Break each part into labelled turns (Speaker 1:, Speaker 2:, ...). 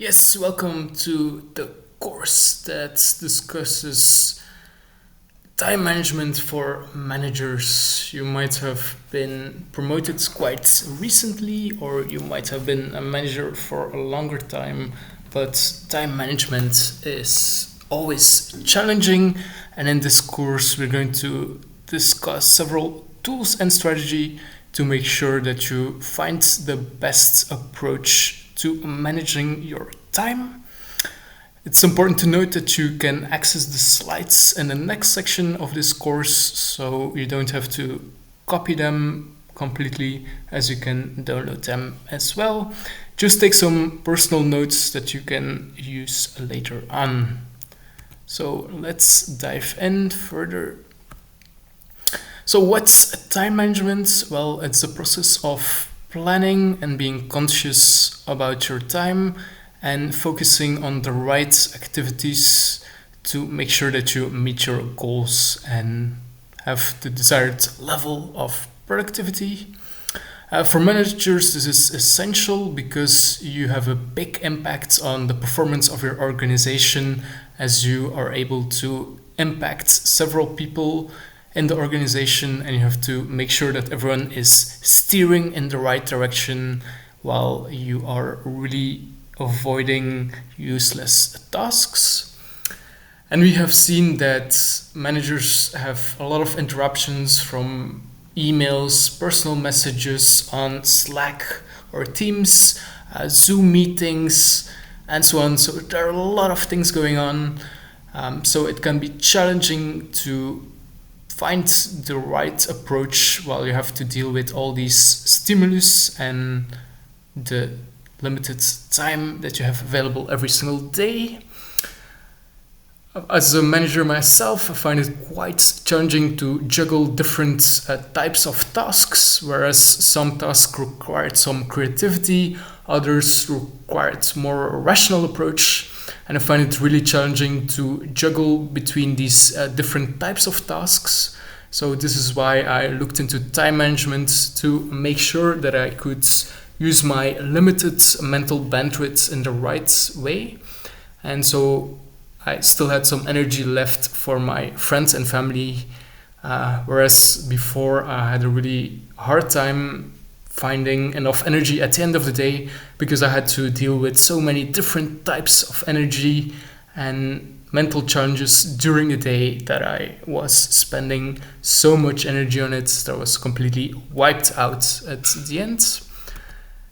Speaker 1: Yes, welcome to the course that discusses time management for managers. You might have been promoted quite recently, or you might have been a manager for a longer time, but time management is always challenging. And in this course, we're going to discuss several tools and strategy to make sure that you find the best approach to managing your time. It's important to note that you can access the slides in the next section of this course, so you don't have to copy them completely, as you can download them as well. Just take some personal notes that you can use later on. So let's dive in further. So what's time management? Well, it's the process of planning and being conscious about your time and focusing on the right activities to make sure that you meet your goals and have the desired level of productivity. For managers, this is essential because you have a big impact on the performance of your organization, as you are able to impact several people in the organization, and you have to make sure that everyone is steering in the right direction while you are really avoiding useless tasks. And we have seen that managers have a lot of interruptions from emails, personal messages on Slack or Teams, Zoom meetings, and so on. So there are a lot of things going on. So it can be challenging to find the right approach while you have to deal with all these stimulus and the limited time that you have available every single day. As a manager myself, I find it quite challenging to juggle different types of tasks, whereas some tasks required some creativity, others required more rational approach. And I find it really challenging to juggle between these different types of tasks. So this is why I looked into time management to make sure that I could use my limited mental bandwidth in the right way. And so I still had some energy left for my friends and family, whereas before I had a really hard time finding enough energy at the end of the day because I had to deal with so many different types of energy and mental challenges during the day that I was spending so much energy on it that I was completely wiped out at the end.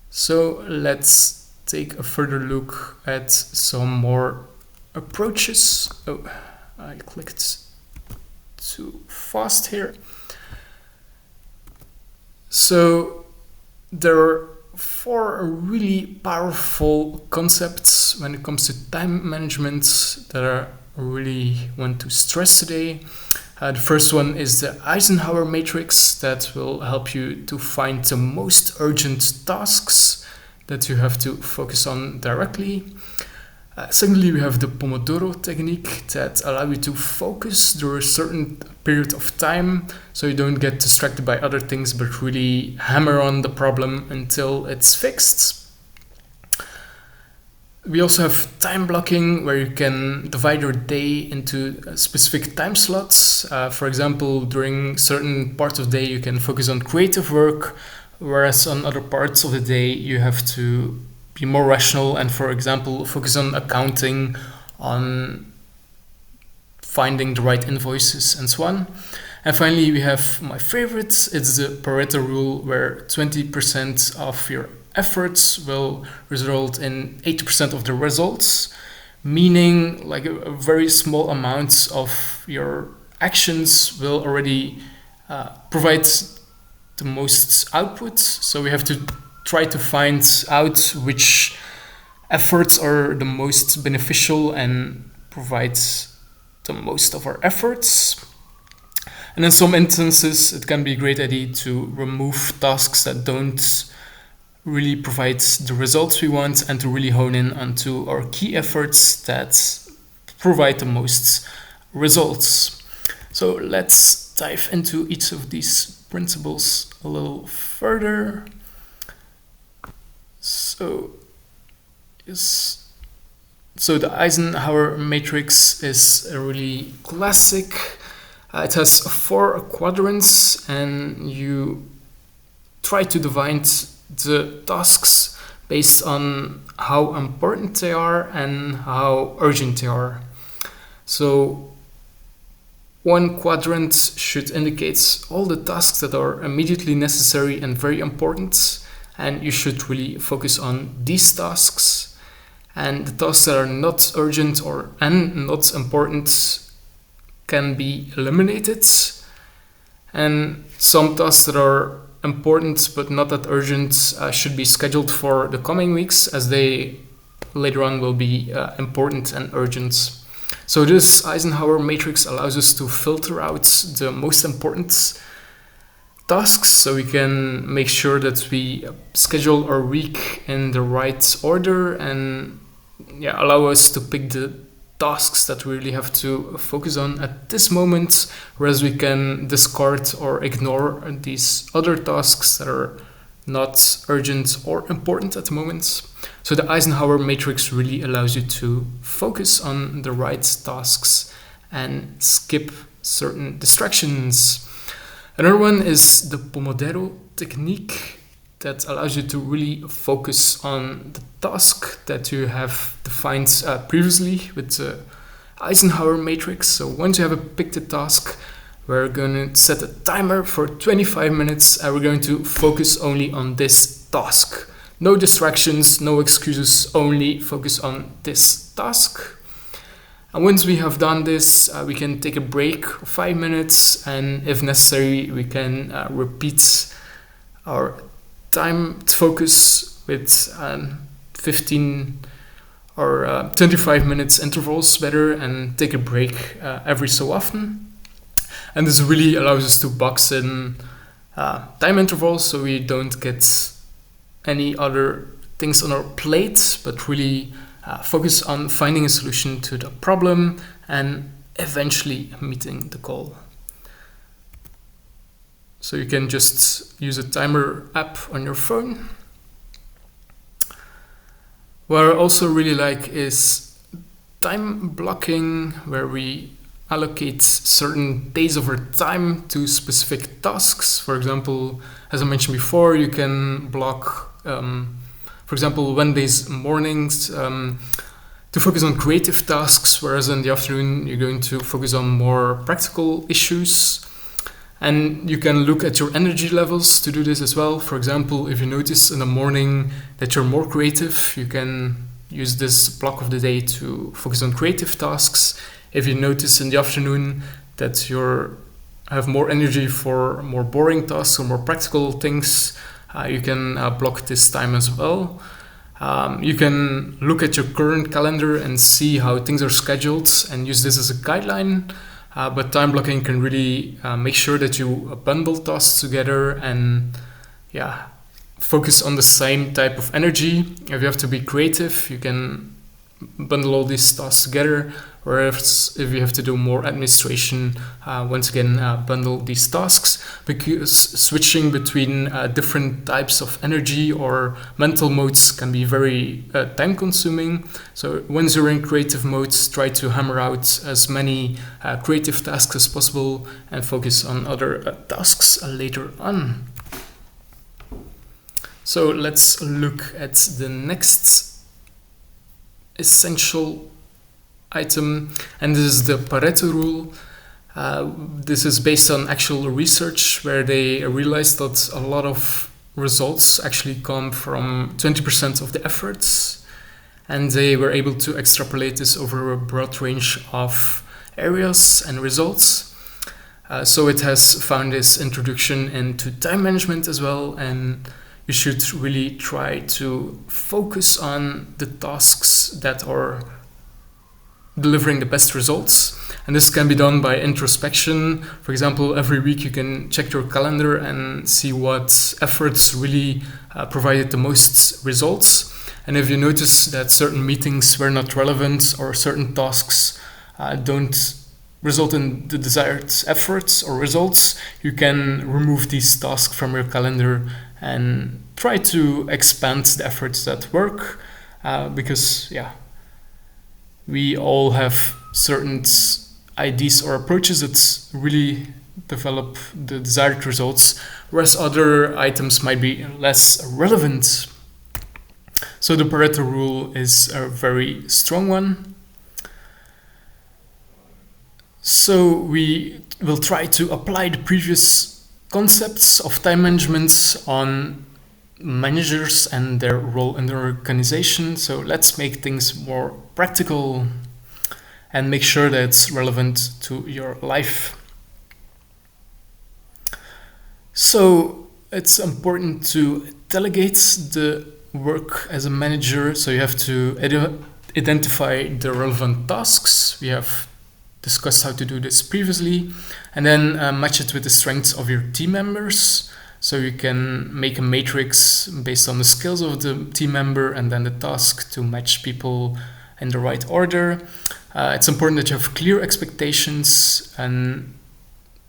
Speaker 1: So let's take a further look at some more approaches. Oh, I clicked too fast here. So there are four really powerful concepts when it comes to time management that I really want to stress today. The first one is the Eisenhower matrix that will help you to find the most urgent tasks that you have to focus on directly. Secondly, we have the Pomodoro technique that allows you to focus during a certain period of time so you don't get distracted by other things but really hammer on the problem until it's fixed. We also have time blocking, where you can divide your day into specific time slots. For example, during certain parts of the day you can focus on creative work, whereas on other parts of the day you have to be more rational and, for example, focus on accounting, on finding the right invoices, and so on. And finally, we have my favorite. It's the Pareto rule, where 20% of your efforts will result in 80% of the results, meaning like a very small amount of your actions will already provide the most output. So we have to try to find out which efforts are the most beneficial and provide the most of our efforts. And in some instances, it can be a great idea to remove tasks that don't really provide the results we want and to really hone in onto our key efforts that provide the most results. So let's dive into each of these principles a little further. So, yes, So the Eisenhower matrix is a really classic. It has 4 quadrants, and you try to divide the tasks based on how important they are and how urgent they are. So one quadrant should indicate all the tasks that are immediately necessary and very important, and you should really focus on these tasks. And the tasks that are not urgent and not important can be eliminated. And some tasks that are important but not that urgent should be scheduled for the coming weeks, as they later on will be important and urgent. So this Eisenhower matrix allows us to filter out the most important tasks, so we can make sure that we schedule our week in the right order and allow us to pick the tasks that we really have to focus on at this moment, whereas we can discard or ignore these other tasks that are not urgent or important at the moment. So the Eisenhower matrix really allows you to focus on the right tasks and skip certain distractions. Another one is the Pomodoro technique, that allows you to really focus on the task that you have defined previously with the Eisenhower matrix. So once you have picked a task, we're going to set a timer for 25 minutes and we're going to focus only on this task. No distractions, no excuses, only focus on this task. And once we have done this, we can take a break for 5 minutes, and if necessary, we can repeat our timed focus with 15 or 25 minutes intervals better, and take a break every so often. And this really allows us to box in time intervals, so we don't get any other things on our plate, but really focus on finding a solution to the problem and eventually meeting the goal. So you can just use a timer app on your phone. What I also really like is time blocking, where we allocate certain days of our time to specific tasks. For example, as I mentioned before, you can block, for example, Wednesdays mornings to focus on creative tasks, whereas in the afternoon you're going to focus on more practical issues. And you can look at your energy levels to do this as well. For example, if you notice in the morning that you're more creative, you can use this block of the day to focus on creative tasks. If you notice in the afternoon that you have more energy for more boring tasks or more practical things, you can block this time as well. You can look at your current calendar and see how things are scheduled and use this as a guideline. But time blocking can really make sure that you bundle tasks together and focus on the same type of energy. If you have to be creative, you can bundle all these tasks together, whereas if you have to do more administration, once again bundle these tasks, because switching between different types of energy or mental modes can be very time consuming. So once you're in creative modes, try to hammer out as many creative tasks as possible and focus on other tasks later on. So let's look at the next essential item, and this is the Pareto rule. This is based on actual research, where they realized that a lot of results actually come from 20% of the efforts, and they were able to extrapolate this over a broad range of areas and results. So it has found this introduction into time management as well, and you should really try to focus on the tasks that are delivering the best results. And this can be done by introspection. For example, every week you can check your calendar and see what efforts really provided the most results. And if you notice that certain meetings were not relevant or certain tasks don't result in the desired efforts or results, you can remove these tasks from your calendar and try to expand the efforts that work, because we all have certain ideas or approaches that really develop the desired results, whereas other items might be less relevant. So the Pareto rule is a very strong one. So we will try to apply the previous concepts of time management on managers and their role in the organization. So let's make things more practical and make sure that it's relevant to your life. So it's important to delegate the work as a manager. So you have to identify the relevant tasks. We have discussed how to do this previously, and then match it with the strengths of your team members. So you can make a matrix based on the skills of the team member and then the task to match people in the right order. It's important that you have clear expectations and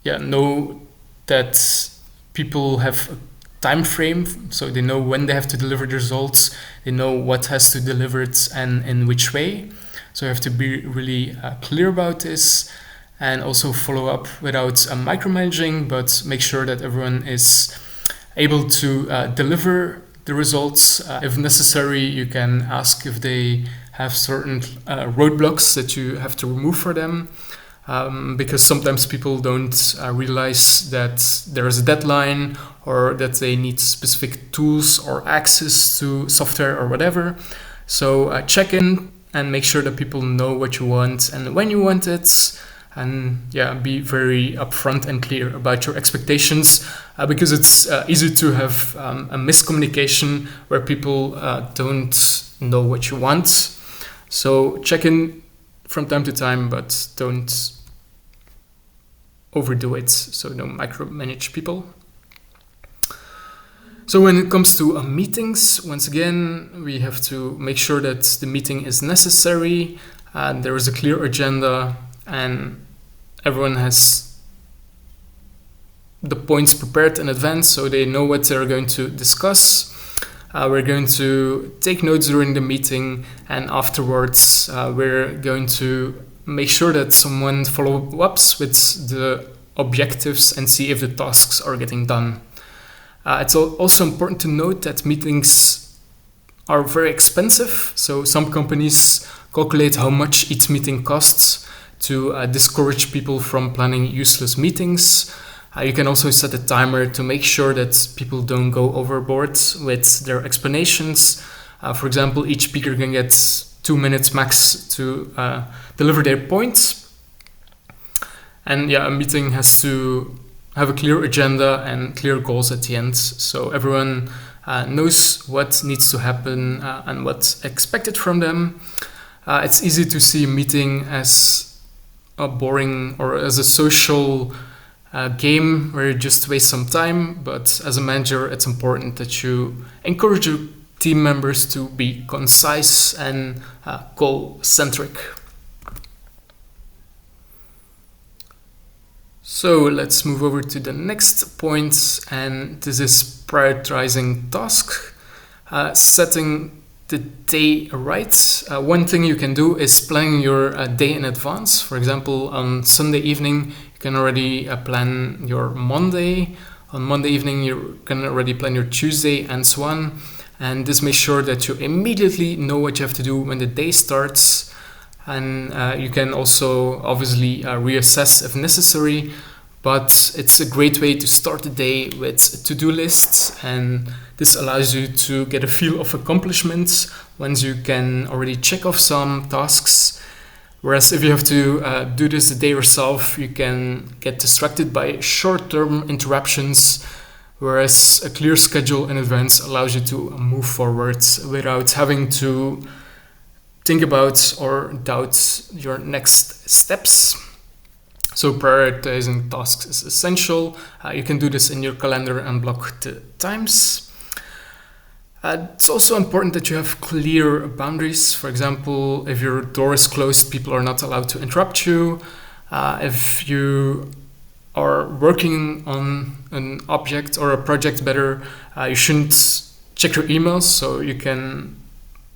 Speaker 1: know that people have a time frame, so they know when they have to deliver the results, they know what has to deliver it and in which way. So you have to be really clear about this, and also follow up without micromanaging, but make sure that everyone is able to deliver the results. If necessary, you can ask if they have certain roadblocks that you have to remove for them, because sometimes people don't realize that there is a deadline or that they need specific tools or access to software or whatever. So check in and make sure that people know what you want and when you want it, and be very upfront and clear about your expectations, because it's easy to have a miscommunication where people don't know what you want. So check in from time to time, but don't overdo it, so don't micromanage people. So when it comes to meetings, once again, we have to make sure that the meeting is necessary, and there is a clear agenda, and everyone has the points prepared in advance so they know what they're going to discuss. We're going to take notes during the meeting, and afterwards we're going to make sure that someone follow-ups with the objectives and see if the tasks are getting done. It's also important to note that meetings are very expensive. So some companies calculate how much each meeting costs to discourage people from planning useless meetings. You can also set a timer to make sure that people don't go overboard with their explanations. For example, each speaker can get 2 minutes max to deliver their points. And a meeting has to have a clear agenda and clear goals at the end, so everyone knows what needs to happen and what's expected from them. It's easy to see a meeting as a boring or as a social game where you just waste some time, but as a manager, it's important that you encourage your team members to be concise and goal-centric. So let's move over to the next point, and this is prioritizing tasks, setting the day right. One thing you can do is planning your day in advance. For example, on Sunday evening, you can already plan your Monday. On Monday evening, you can already plan your Tuesday and so on. And this makes sure that you immediately know what you have to do when the day starts. And you can also obviously reassess if necessary, but it's a great way to start the day with a to-do list, and this allows you to get a feel of accomplishments once you can already check off some tasks. Whereas if you have to do this the day yourself, you can get distracted by short-term interruptions, whereas a clear schedule in advance allows you to move forward without having to think about or doubt your next steps. So prioritizing tasks is essential. You can do this in your calendar and block the times. It's also important that you have clear boundaries. For example, if your door is closed, people are not allowed to interrupt you. If you are working on an object or a project better, you shouldn't check your emails, so you can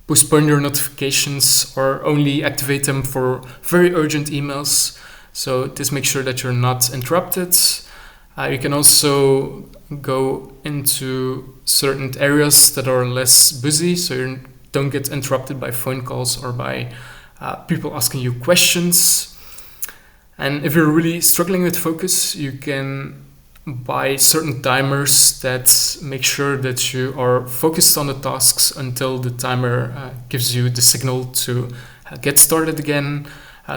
Speaker 1: postpone your notifications or only activate them for very urgent emails. So this makes sure that you're not interrupted. You can also go into certain areas that are less busy, so you don't get interrupted by phone calls or by people asking you questions. And if you're really struggling with focus, you can buy certain timers that make sure that you are focused on the tasks until the timer gives you the signal to get started again.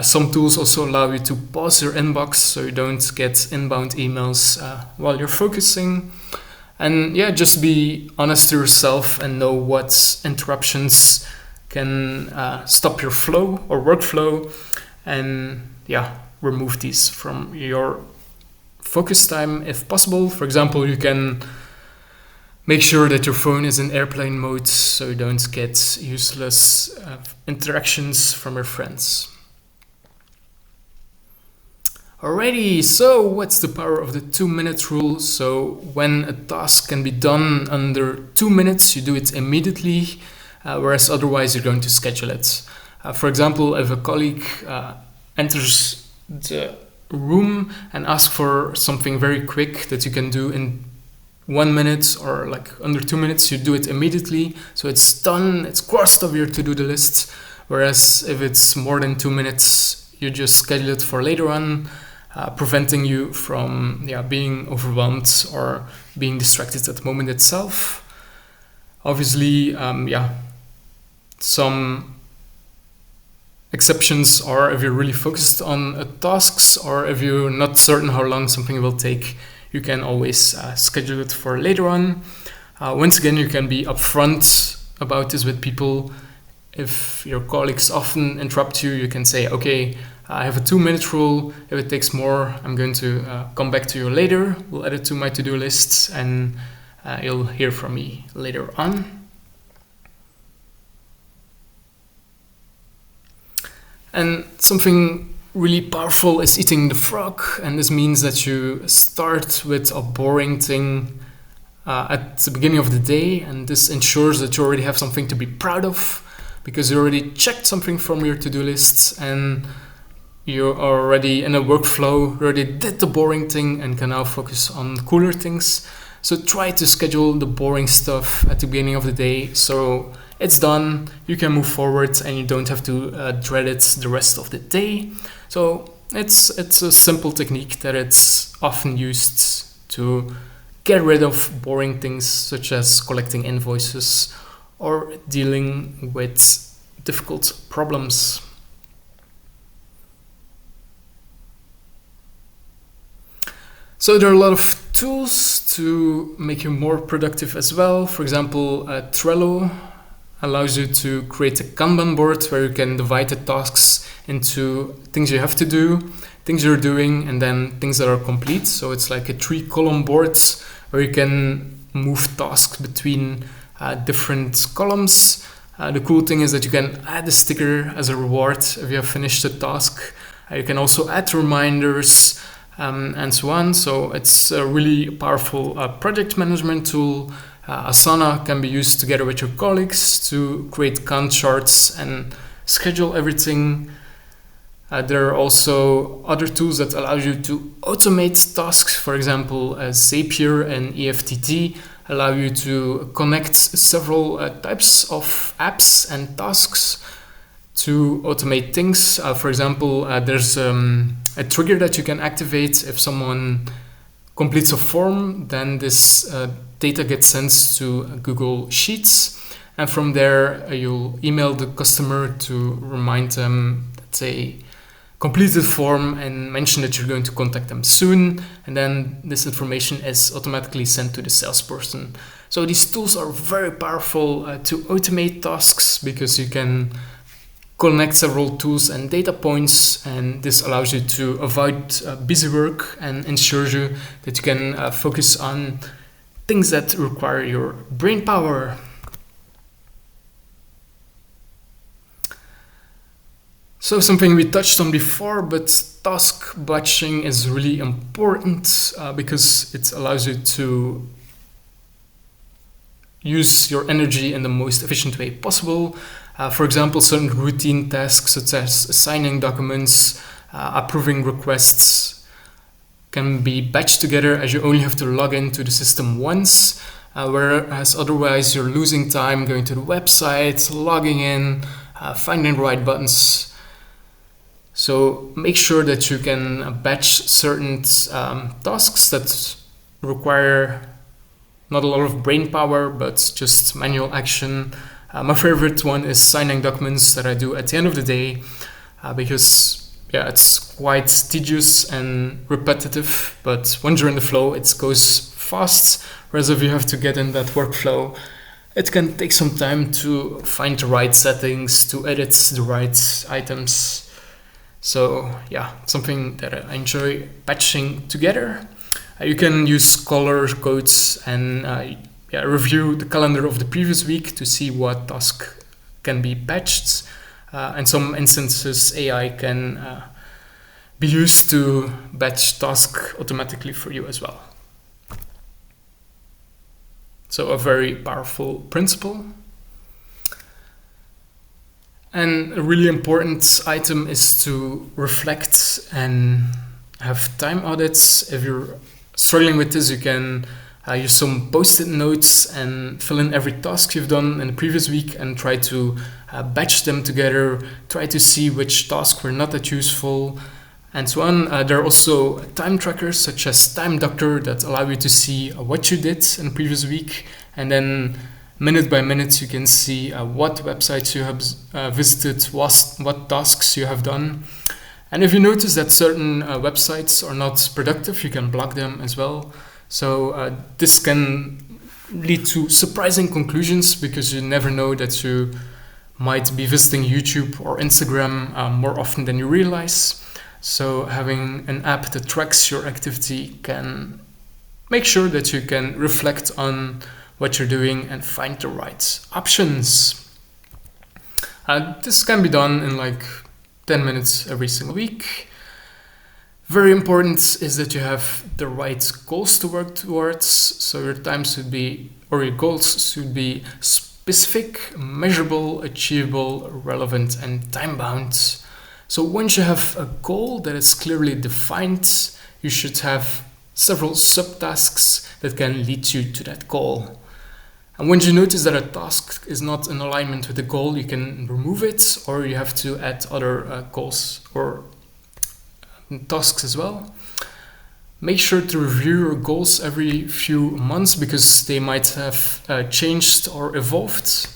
Speaker 1: Some tools also allow you to pause your inbox so you don't get inbound emails while you're focusing. And yeah, just be honest to yourself and know what interruptions can stop your flow or workflow, and yeah, remove these from your focus time if possible. For example, you can make sure that your phone is in airplane mode so you don't get useless interactions from your friends. Alrighty, so what's the power of the 2-minute rule? So when a task can be done under 2 minutes, you do it immediately, whereas otherwise you're going to schedule it. For example, if a colleague enters the room and asks for something very quick that you can do in 1 minute or like under 2 minutes, you do it immediately. So it's done, it's crossed off your to-do list. Whereas if it's more than 2 minutes, you just schedule it for later on, preventing you from being overwhelmed or being distracted at the moment itself. Obviously, some exceptions are if you're really focused on tasks or if you're not certain how long something will take, you can always schedule it for later on. Once again, you can be upfront about this with people. If your colleagues often interrupt you, you can say, okay, I have a 2-minute rule. If it takes more, I'm going to come back to you later. We'll add it to my to-do list and you'll hear from me later on. And something really powerful is eating the frog, and this means that you start with a boring thing at the beginning of the day, and this ensures that you already have something to be proud of because you already checked something from your to-do list and you're already in a workflow, you already did the boring thing and can now focus on cooler things. So try to schedule the boring stuff at the beginning of the day so it's done, you can move forward and you don't have to dread it the rest of the day. So it's a simple technique that it's often used to get rid of boring things such as collecting invoices or dealing with difficult problems. So there are a lot of tools to make you more productive as well. For example, Trello allows you to create a Kanban board where you can divide the tasks into things you have to do, things you're doing, and then things that are complete. So it's like a 3-column board where you can move tasks between different columns. The cool thing is that you can add a sticker as a reward if you have finished a task. You can also add reminders and so on. So it's a really powerful project management tool. Asana can be used together with your colleagues to create Gantt charts and schedule everything. There are also other tools that allow you to automate tasks. For example, Zapier and EFTT allow you to connect several types of apps and tasks to automate things. For example, there's a trigger that you can activate if someone completes a form, then this data gets sent to Google Sheets, and from there you'll email the customer to remind them that they completed the form and mention that you're going to contact them soon, and then this information is automatically sent to the salesperson. So these tools are very powerful to automate tasks because you can connect several tools and data points, and this allows you to avoid busy work and ensures you that you can focus on things that require your brain power. So something we touched on before, but task batching is really important because it allows you to use your energy in the most efficient way possible. For example, certain routine tasks such as assigning documents, approving requests can be batched together, as you only have to log into the system once, whereas otherwise you're losing time going to the website, logging in, finding the right buttons. So make sure that you can batch certain tasks that require not a lot of brain power, but just manual action. My favorite one is signing documents that I do at the end of the day, because it's quite tedious and repetitive, but once you're in the flow, it goes fast. Whereas if you have to get in that workflow, it can take some time to find the right settings, to edit the right items. So something that I enjoy batching together. You can use color codes and review the calendar of the previous week to see what task can be batched. In some instances, AI can be used to batch tasks automatically for you as well. So a very powerful principle. And a really important item is to reflect and have time audits. If you're struggling with this, you can use some post-it notes and fill in every task you've done in the previous week and try to batch them together, try to see which tasks were not that useful, and so on. There are also time trackers such as Time Doctor that allow you to see what you did in the previous week, and then minute by minute you can see what websites you have visited, what tasks you have done. And if you notice that certain websites are not productive, you can block them as well. So this can lead to surprising conclusions, because you never know that you might be visiting YouTube or Instagram more often than you realize. So having an app that tracks your activity can make sure that you can reflect on what you're doing and find the right options. This can be done in like 10 minutes every single week. Very important is that you have the right goals to work towards. So your goals should be specific, measurable, achievable, relevant, and time-bound. So once you have a goal that is clearly defined, you should have several subtasks that can lead you to that goal. And once you notice that a task is not in alignment with the goal, you can remove it, or you have to add other goals or tasks as well. Make sure to review your goals every few months, because they might have changed or evolved.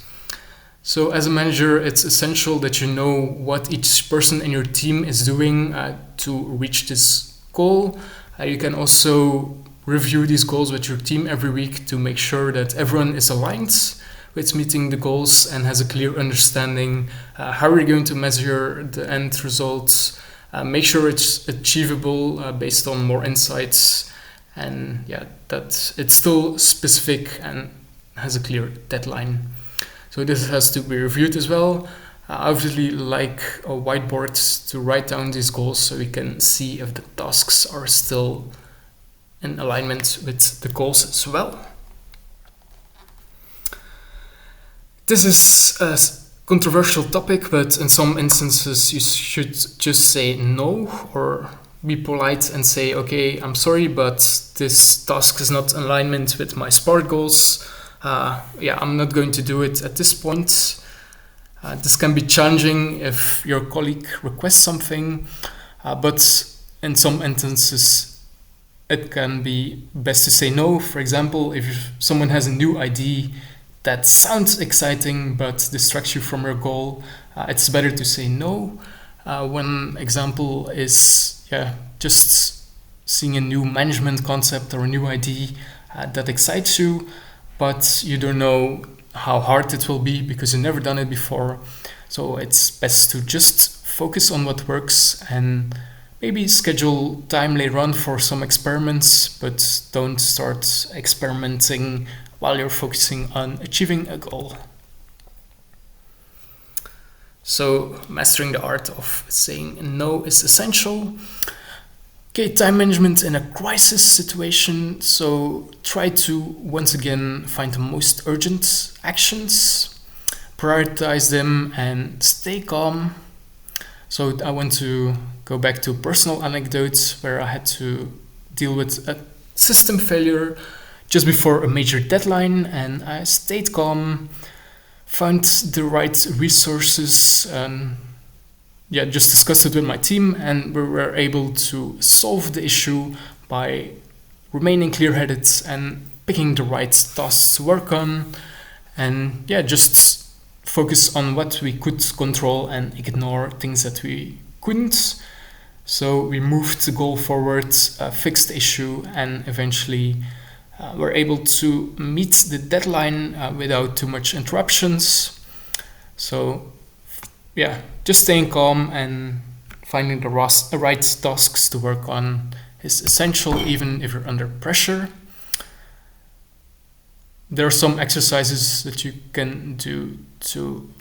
Speaker 1: So as a manager, it's essential that you know what each person in your team is doing to reach this goal. You can also review these goals with your team every week to make sure that everyone is aligned with meeting the goals and has a clear understanding how we're going to measure the end results. Make sure it's achievable based on more insights, and that it's still specific and has a clear deadline. So this has to be reviewed as well. I obviously like a whiteboard to write down these goals so we can see if the tasks are still in alignment with the goals as well. This is a controversial topic, but in some instances you should just say no, or be polite and say, okay, I'm sorry, but this task is not in alignment with my SMART goals. I'm not going to do it at this point. This can be challenging if your colleague requests something, but in some instances it can be best to say no. For example, if someone has a new idea that sounds exciting but distracts you from your goal, it's better to say no. One example is just seeing a new management concept or a new idea that excites you, but you don't know how hard it will be because you've never done it before. So it's best to just focus on what works and maybe schedule time later on for some experiments, but don't start experimenting while you're focusing on achieving a goal. So mastering the art of saying no is essential. Okay, time management in a crisis situation. So try to once again find the most urgent actions, prioritize them, and stay calm. So I want to go back to personal anecdotes where I had to deal with a system failure just before a major deadline, and I stayed calm, found the right resources, and just discussed it with my team, and we were able to solve the issue by remaining clear-headed and picking the right tasks to work on, and just focus on what we could control and ignore things that we couldn't. So we moved the goal forward, fixed the issue, and eventually were able to meet the deadline without too much interruptions. So just staying calm and finding the right tasks to work on is essential even if you're under pressure. There are some exercises that you can do to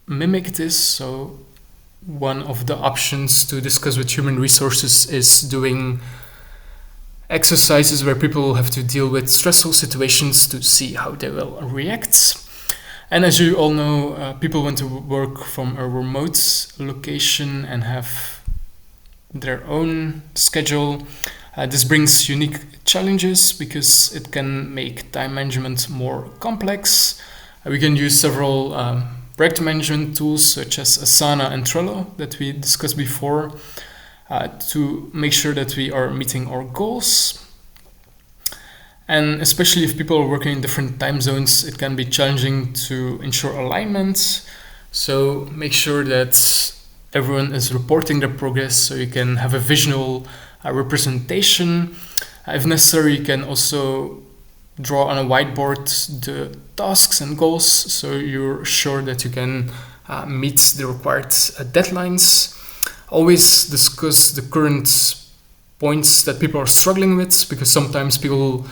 Speaker 1: mimic this. So one of the options to discuss with human resources is doing exercises where people have to deal with stressful situations to see how they will react. And as you all know, people want to work from a remote location and have their own schedule. This brings unique challenges because it can make time management more complex. We can use several project management tools such as Asana and Trello that we discussed before to make sure that we are meeting our goals. And especially if people are working in different time zones, it can be challenging to ensure alignment. So make sure that everyone is reporting their progress so you can have a visual representation. If necessary, you can also draw on a whiteboard the tasks and goals so you're sure that you can meet the required deadlines. Always discuss the current points that people are struggling with, because sometimes people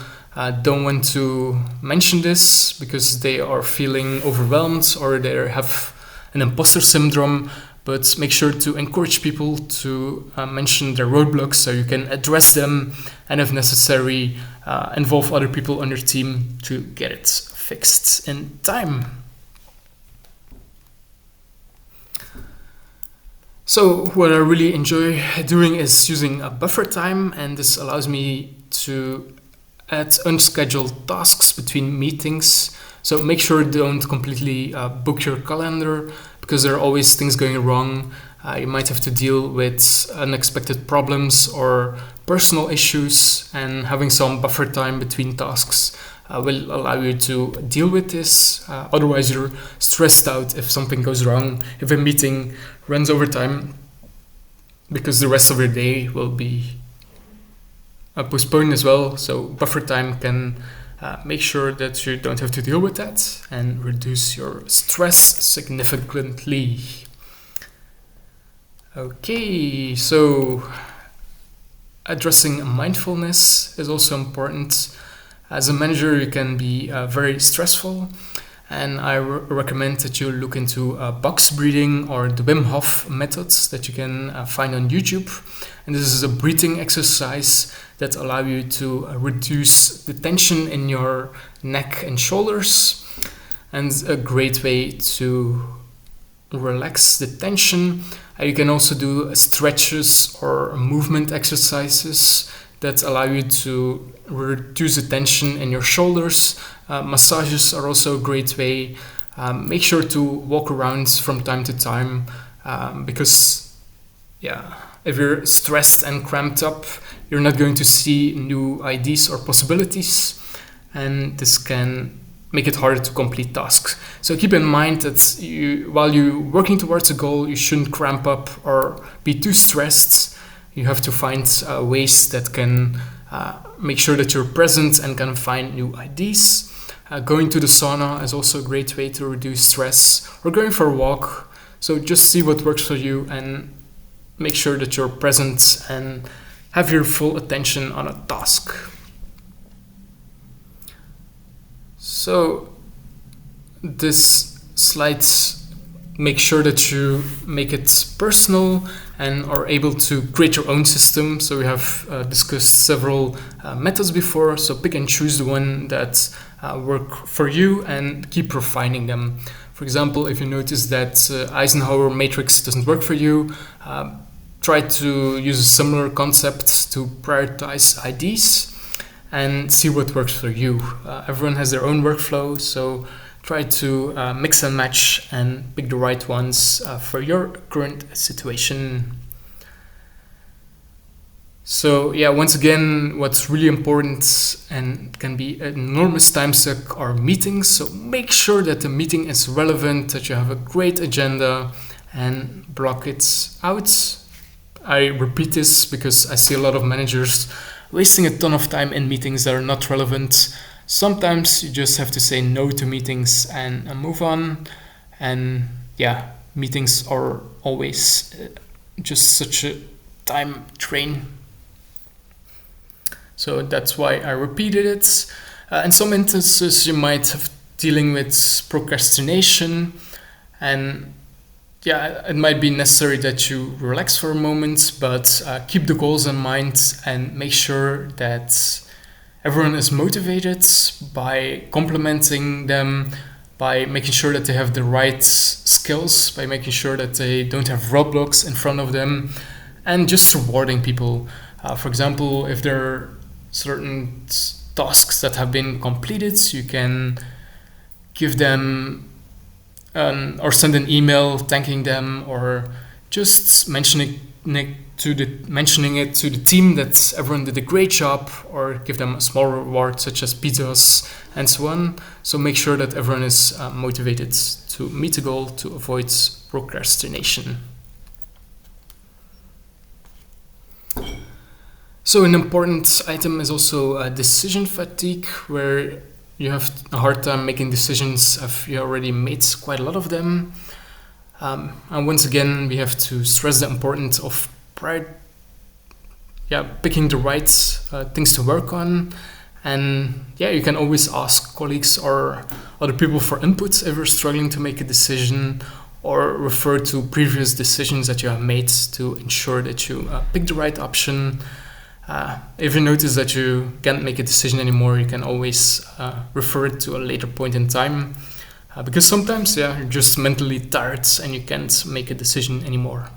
Speaker 1: don't want to mention this because they are feeling overwhelmed or they have an imposter syndrome. But make sure to encourage people to mention their roadblocks so you can address them, and if necessary, involve other people on your team to get it fixed in time. So what I really enjoy doing is using a buffer time, and this allows me to add unscheduled tasks between meetings. So make sure don't completely book your calendar, because there are always things going wrong. You might have to deal with unexpected problems or personal issues, and having some buffer time between tasks will allow you to deal with this. Otherwise, you're stressed out if something goes wrong, if a meeting runs over time, because the rest of your day will be postponed as well. So buffer time can make sure that you don't have to deal with that and reduce your stress significantly. Okay, so addressing mindfulness is also important. As a manager, you can be very stressful, and I recommend that you look into box breathing or the Wim Hof methods that you can find on YouTube. And this is a breathing exercise that allows you to reduce the tension in your neck and shoulders, and a great way to relax the tension. You can also do stretches or movement exercises that allow you to reduce the tension in your shoulders. Massages are also a great way. Make sure to walk around from time to time, because if you're stressed and cramped up, you're not going to see new ideas or possibilities, and this can make it harder to complete tasks. So keep in mind that while you're working towards a goal, you shouldn't cramp up or be too stressed. You have to find ways that can make sure that you're present and can find new ideas. Going to the sauna is also a great way to reduce stress, or going for a walk. So just see what works for you and make sure that you're present and have your full attention on a task. So this slide make sure that you make it personal and are able to create your own system. So we have discussed several methods before, so pick and choose the one that work for you and keep refining them. For example, if you notice that Eisenhower matrix doesn't work for you, try to use a similar concept to prioritize IDs and see what works for you. Everyone has their own workflow, so try to mix and match and pick the right ones for your current situation. So yeah, once again, what's really important and can be an enormous time suck are meetings. So make sure that the meeting is relevant, that you have a great agenda, and block it out. I repeat this because I see a lot of managers wasting a ton of time in meetings that are not relevant. Sometimes you just have to say no to meetings and move on. And yeah, meetings are always just such a time drain. So that's why I repeated it. In some instances, you might have dealing with procrastination, and yeah, it might be necessary that you relax for a moment, but keep the goals in mind and make sure that everyone is motivated by complimenting them, by making sure that they have the right skills, by making sure that they don't have roadblocks in front of them, and just rewarding people. For example, if there are certain tasks that have been completed, you can give them or send an email thanking them, or just mentioning it to the team that everyone did a great job, or give them a small reward such as pizzas and so on. So make sure that everyone is motivated to meet the goal, to avoid procrastination. So an important item is also decision fatigue, where you have a hard time making decisions if you already made quite a lot of them. And once again, we have to stress the importance of picking the right things to work on. And yeah, you can always ask colleagues or other people for input if you're struggling to make a decision, or refer to previous decisions that you have made to ensure that you pick the right option. If you notice that you can't make a decision anymore, you can always refer it to a later point in time, because sometimes you're just mentally tired and you can't make a decision anymore.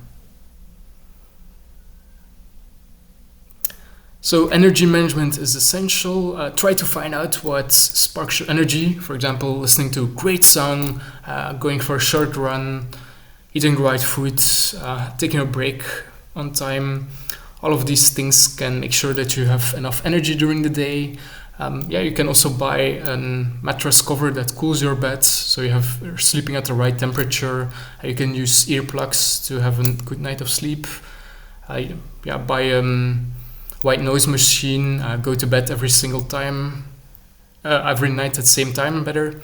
Speaker 1: So energy management is essential. Try to find out what sparks your energy. For example, listening to a great song, going for a short run, eating the right food, taking a break on time. All of these things can make sure that you have enough energy during the day. You can also buy a mattress cover that cools your bed, so you're sleeping at the right temperature. You can use earplugs to have a good night of sleep. Buy a white noise machine. Go to bed every night at the same time, better.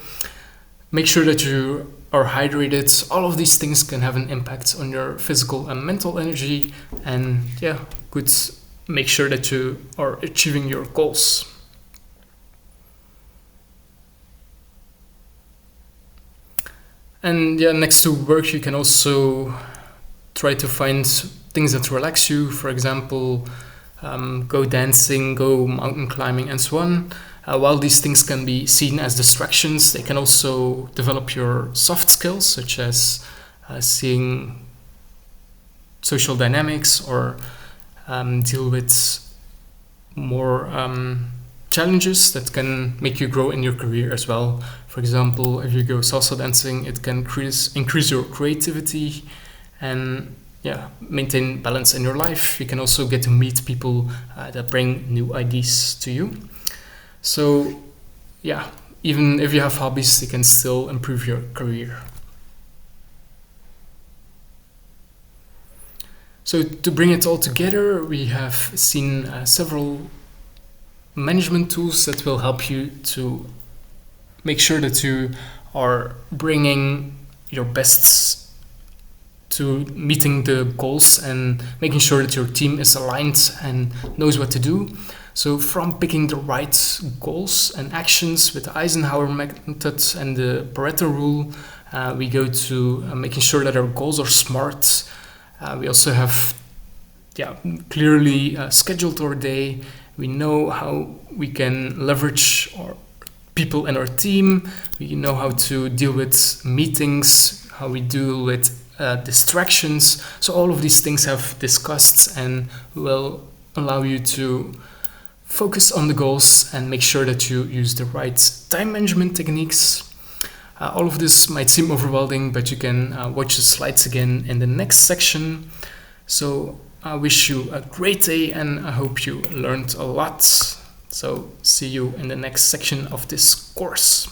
Speaker 1: Make sure that you are hydrated. All of these things can have an impact on your physical and mental energy, and could make sure that you are achieving your goals. And next to work, you can also try to find things that relax you. For example, go dancing, go mountain climbing, and so on. While these things can be seen as distractions, they can also develop your soft skills, such as seeing social dynamics, or deal with more challenges that can make you grow in your career as well. For example, if you go salsa dancing, it can increase your creativity and maintain balance in your life. You can also get to meet people that bring new ideas to you. So even if you have hobbies, they can still improve your career. So to bring it all together, we have seen several management tools that will help you to make sure that you are bringing your best to meeting the goals and making sure that your team is aligned and knows what to do. So from picking the right goals and actions with the Eisenhower method and the Pareto rule, We go to making sure that our goals are smart. We also have clearly scheduled our day. We know how we can leverage our people in our team. We know how to deal with meetings, how we deal with distractions. So all of these things have discussed and will allow you to focus on the goals and make sure that you use the right time management techniques. All of this might seem overwhelming, but you can watch the slides again in the next section. So I wish you a great day and I hope you learned a lot. So see you in the next section of this course.